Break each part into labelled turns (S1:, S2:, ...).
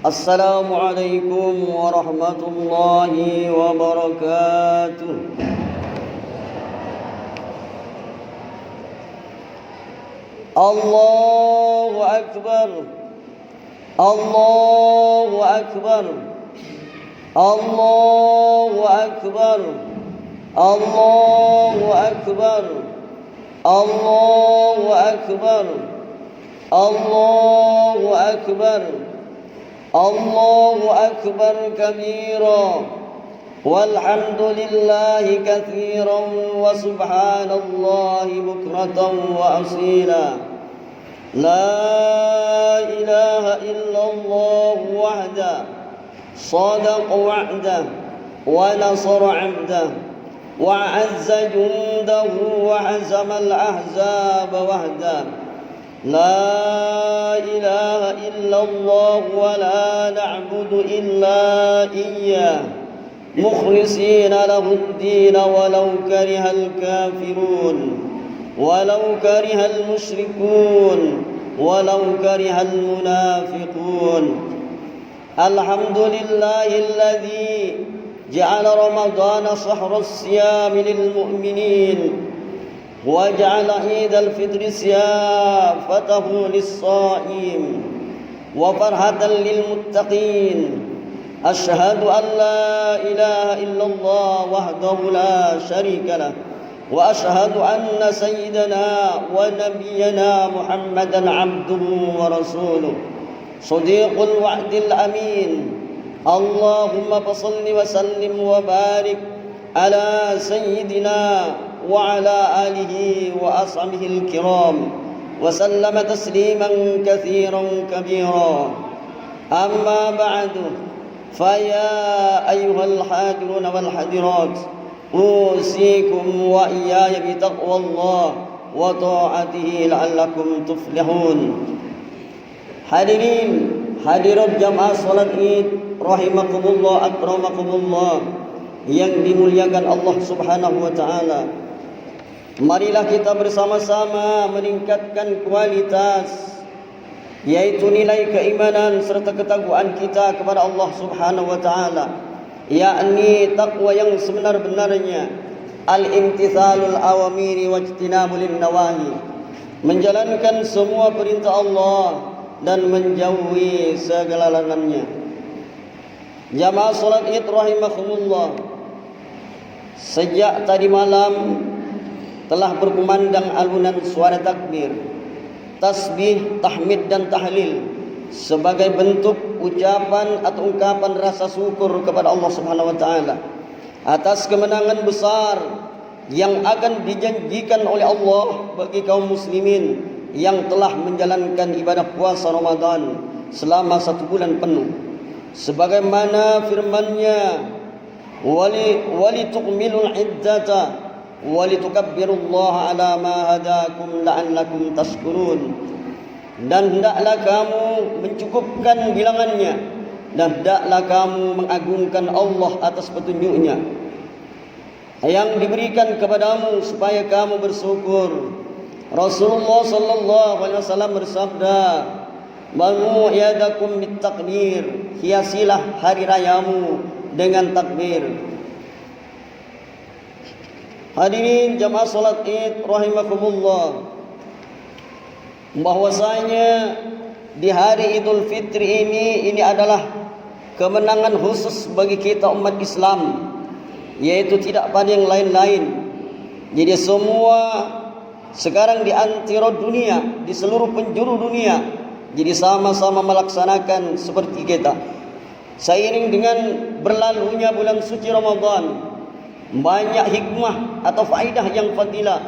S1: السلام عليكم ورحمة الله وبركاته. الله أكبر الله أكبر الله أكبر الله أكبر الله أكبر الله أكبر الله أكبر كبيرا والحمد لله كثيرا وسبحان الله بكرة وأصيلا. لا إله إلا الله وحده صدق وعده ونصر عبده وعز جنده وهزم الأحزاب وحده. لا إله إلا الله ولا نعبد إلا إياه مخلصين له الدين ولو كره الكافرون ولو كره المشركون ولو كره المنافقون. الحمد لله الذي جعل رمضان شهر الصيام للمؤمنين وجعل عيد الفطر سيافته للصائم وفرحة للمتقين. أشهد أن لا إله إلا الله وحده لا شريك له وأشهد أن سيدنا ونبينا محمدا عبده ورسوله صديق الوعد الأمين. اللهم صل وسلم وبارك على سيدنا وعلى آله وأصحابه الكرام وسلم تسليما كثيرا كبيرا. أما بعد فيا أيها الحاضرون والحاضرات أوصيكم وإياي بتقوى الله وطاعته لعلكم تفلحون. Hadirin hadirat jamaah salat Id rahimakumullah akramakumullah yang dimuliakan Allah Subhanahu wa taala. Marilah kita bersama-sama meningkatkan kualitas yaitu nilai keimanan serta ketakwaan kita kepada Allah Subhanahu wa taala, yakni takwa yang sebenar-benarnya, al-imtithalul awamiri wajtinabul nawahi, menjalankan semua perintah Allah dan menjauhi segala larangannya. Jamaah salat Id rahimakumullah, sejak tadi malam telah berkumandang alunan suara takbir, tasbih, tahmid dan tahlil sebagai bentuk ucapan atau ungkapan rasa syukur kepada Allah Subhanahu wa taala atas kemenangan besar yang akan dijanjikan oleh Allah bagi kaum muslimin yang telah menjalankan ibadah puasa Ramadan selama 1 bulan penuh, sebagaimana firman-Nya, wali tuqmilul iddata walitukabbirullaha ala ma hadakum la'allakum tashkurun. Dan hendaklah kamu mencukupkan bilangannya, dan hendaklah kamu mengagungkan Allah atas petunjuknya yang diberikan kepadamu supaya kamu bersyukur. Rasulullah sallallahu alaihi wasallam bersabda, "Banu yadakum bitakbir," hiasilah hari rayamu dengan takbir. Hadirin jamaah salat Id rahimakumullah, bahwasanya di hari Idul Fitri ini adalah kemenangan khusus bagi kita umat Islam, yaitu tidak pada yang lain-lain. Jadi semua sekarang di antero dunia, di seluruh penjuru dunia, jadi sama-sama melaksanakan seperti kita. Seiring dengan berlalunya bulan suci Ramadan, banyak hikmah atau faidah yang fadilah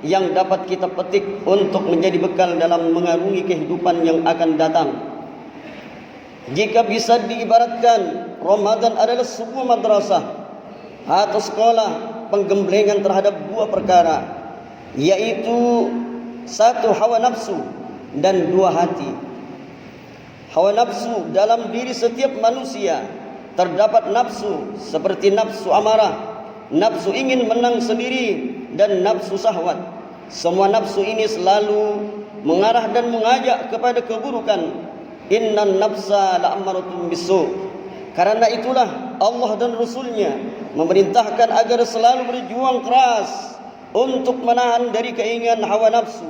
S1: yang dapat kita petik untuk menjadi bekal dalam mengarungi kehidupan yang akan datang. Jika bisa diibaratkan, Ramadan adalah sebuah madrasah atau sekolah penggemblengan terhadap 2 perkara, yaitu 1 hawa nafsu dan 2 hati. Hawa nafsu dalam diri setiap manusia terdapat nafsu seperti nafsu amarah, nafsu ingin menang sendiri, dan nafsu syahwat. Semua nafsu ini selalu mengarah dan mengajak kepada keburukan. Innan nafsa la'ammaratun bisu. Karena itulah Allah dan Rasulnya memerintahkan agar selalu berjuang keras untuk menahan dari keinginan hawa nafsu,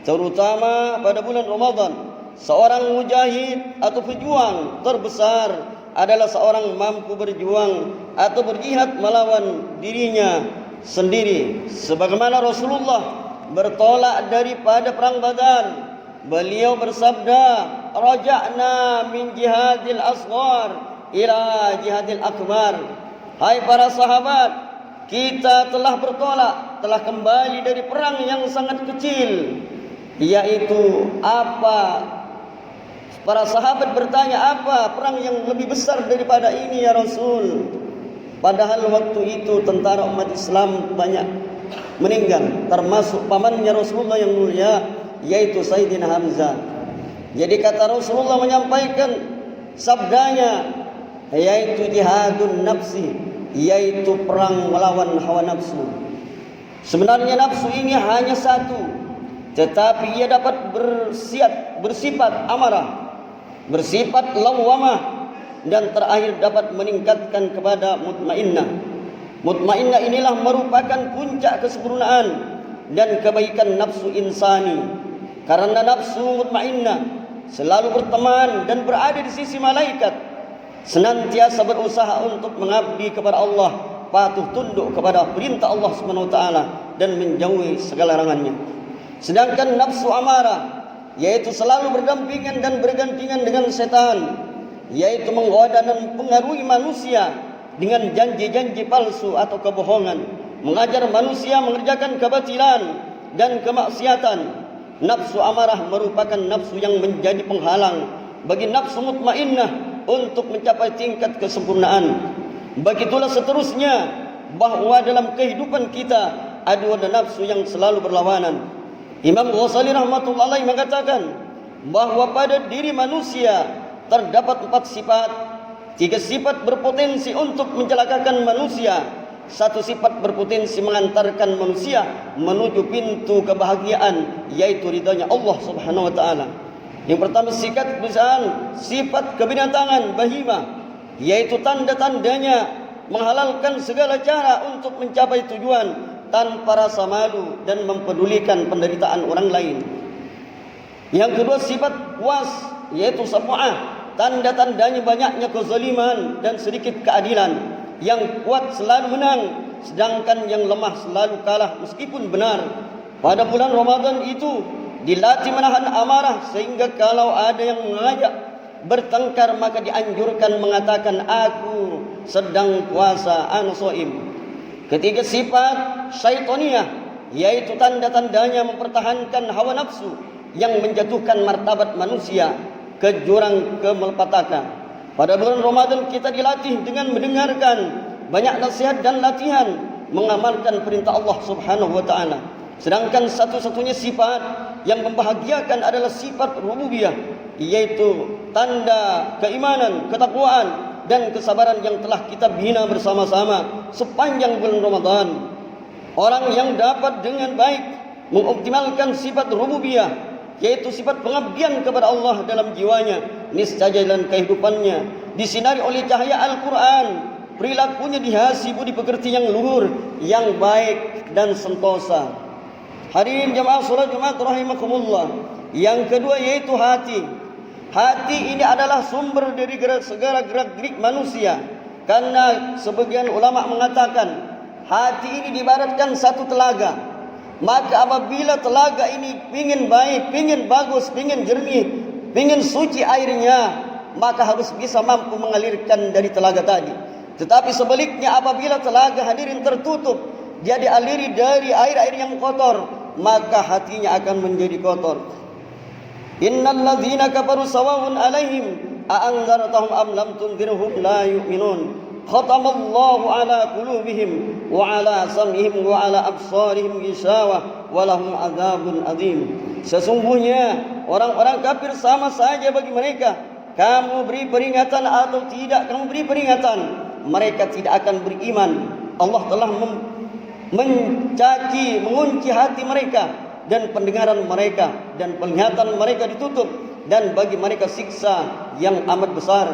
S1: terutama pada bulan Ramadan. Seorang mujahid atau pejuang terbesar adalah seorang mampu berjuang atau berjihad melawan dirinya sendiri. Sebagaimana Rasulullah bertolak daripada perang Badar, beliau bersabda, "Raja'na min jihadil asghar ila jihadil akbar." Hai para sahabat, kita telah bertolak, telah kembali dari perang yang sangat kecil, yaitu apa? Para sahabat bertanya, apa perang yang lebih besar daripada ini ya Rasul? Padahal waktu itu tentara umat Islam banyak meninggal, termasuk pamannya Rasulullah yang mulia, yaitu Sayyidina Hamzah. Jadi kata Rasulullah menyampaikan sabdanya, yaitu jihadun nafsi, yaitu perang melawan hawa nafsu. Sebenarnya nafsu ini hanya satu, tetapi ia dapat bersifat amarah, bersifat lawamah, dan terakhir dapat meningkatkan kepada mutmainnah. Mutmainnah inilah merupakan puncak kesempurnaan dan kebaikan nafsu insani. Karena nafsu mutmainnah selalu berteman dan berada di sisi malaikat, senantiasa berusaha untuk mengabdi kepada Allah, patuh tunduk kepada perintah Allah Subhanahu wa taala dan menjauhi segala larangannya. Sedangkan nafsu amarah, yaitu selalu berdampingan dan bergantian dengan setan, yaitu menggoda dan mempengaruhi manusia dengan janji-janji palsu atau kebohongan, mengajar manusia mengerjakan kebatilan dan kemaksiatan. Nafsu amarah merupakan nafsu yang menjadi penghalang bagi nafsu mutmainnah untuk mencapai tingkat kesempurnaan. Begitulah seterusnya, bahwa dalam kehidupan kita ada nafsu yang selalu berlawanan. Imam Ghazali rahmatullahi alaihi mengatakan bahwa pada diri manusia terdapat 4 sifat. 3 sifat berpotensi untuk mencelakakan manusia, 1 sifat berpotensi mengantarkan manusia menuju pintu kebahagiaan, yaitu ridhanya Allah Subhanahu wa taala. Yang pertama sifat kebinatangan bahimah, yaitu tanda-tandanya menghalalkan segala cara untuk mencapai tujuan tanpa rasa malu dan mempedulikan penderitaan orang lain. Yang kedua sifat puas, yaitu safu'ah, tanda-tandanya banyaknya kezaliman dan sedikit keadilan. Yang kuat selalu menang, sedangkan yang lemah selalu kalah meskipun benar. Pada bulan Ramadan itu dilatih menahan amarah, sehingga kalau ada yang mengajak bertengkar maka dianjurkan mengatakan, "Aku sedang puasa, ana shaim." Ketiga sifat syaitaniyah, yaitu tanda-tandanya mempertahankan hawa nafsu yang menjatuhkan martabat manusia ke jurang kemalapetaka. Pada bulan Ramadan kita dilatih dengan mendengarkan banyak nasihat dan latihan mengamalkan perintah Allah Subhanahu wa taala. Sedangkan satu-satunya sifat yang membahagiakan adalah sifat rububiyah, yaitu tanda keimanan, ketakwaan dan kesabaran yang telah kita bina bersama-sama sepanjang bulan Ramadan. Orang yang dapat dengan baik mengoptimalkan sifat rububiyah, yaitu sifat pengabdian kepada Allah dalam jiwanya, niscaya dalam kehidupannya disinari oleh cahaya Al-Quran, perilakunya dihiasi budi pekerti yang luhur, yang baik dan sentosa. Hadirin jamaah salat Jumat rahimakumullah. Yang kedua yaitu hati. Hati ini adalah sumber dari segala gerak-gerik manusia. Karena sebagian ulama mengatakan hati ini diibaratkan satu telaga. Maka apabila telaga ini ingin baik, ingin bagus, ingin jernih, ingin suci airnya, maka harus bisa mampu mengalirkan dari telaga tadi. Tetapi sebaliknya, apabila telaga hadirin tertutup, dia dialiri dari air-air yang kotor, maka hatinya akan menjadi kotor. Innal ladzina kafaru sawa'un 'alaihim a anzartahum am lam tunzirhum la yu'minun. Khatamallahu ala qulubihim wa ala sam'ihim wa ala absarihim ghishawah wa lahum adzabun adzim. Sesungguhnya orang-orang kafir sama saja bagi mereka. Kamu beri peringatan atau tidak kamu beri peringatan, mereka tidak akan beriman. Allah telah mengunci hati mereka dan pendengaran mereka, dan penglihatan mereka ditutup, dan bagi mereka siksa yang amat besar.